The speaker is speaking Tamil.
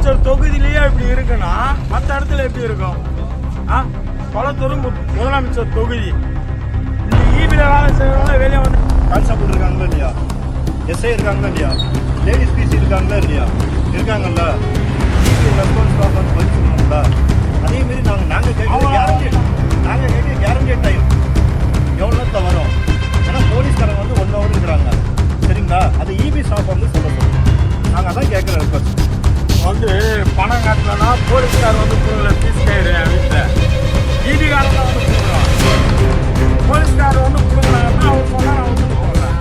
முதலமைச்சர் தொகுதியிலேயே இப்படி இருக்குன்னா மற்ற இடத்துல எப்படி இருக்கும்? கொளத்தூர் முதலமைச்சர் தொகுதி இந்த ஈபியில் வேலை செய்யறவங்க வெளியே வந்து கான்ஸ்டபிள் இருக்காங்களா இல்லையா, எஸ்ஐ இருக்காங்களா இல்லையா, லேடிஸ் பிசி இருக்காங்களா இல்லையா, இருக்காங்கல்ல. ரெஸ்பான்ஸ் வந்து பதில் சொல்லணும்ல. அதேமாரி நாங்கள் கேட்க கேரண்டி டைம் எவ்வளோ நேரத்தில் வரும். ஏன்னா போலீஸ்காரங்க வந்து 1 hour இருக்கிறாங்க சரிங்களா. அது இபி ஸ்டாஃப் வந்து சொல்லணும். நாங்கள் அதான் கேட்குற ரெக்வஸ்ட். வந்து பணம் கட்டலன்னா போலீஸ்கார் வந்து ஃபீஸ் கயிறு என் வீட்டில் ஈபிகாரன் தான் வந்து கொடுக்குறான். போலீஸ்கார் வந்து கொடுக்குறாங்கன்னா அவர் சொன்னால் நான் வந்து கொடுக்குறேன்.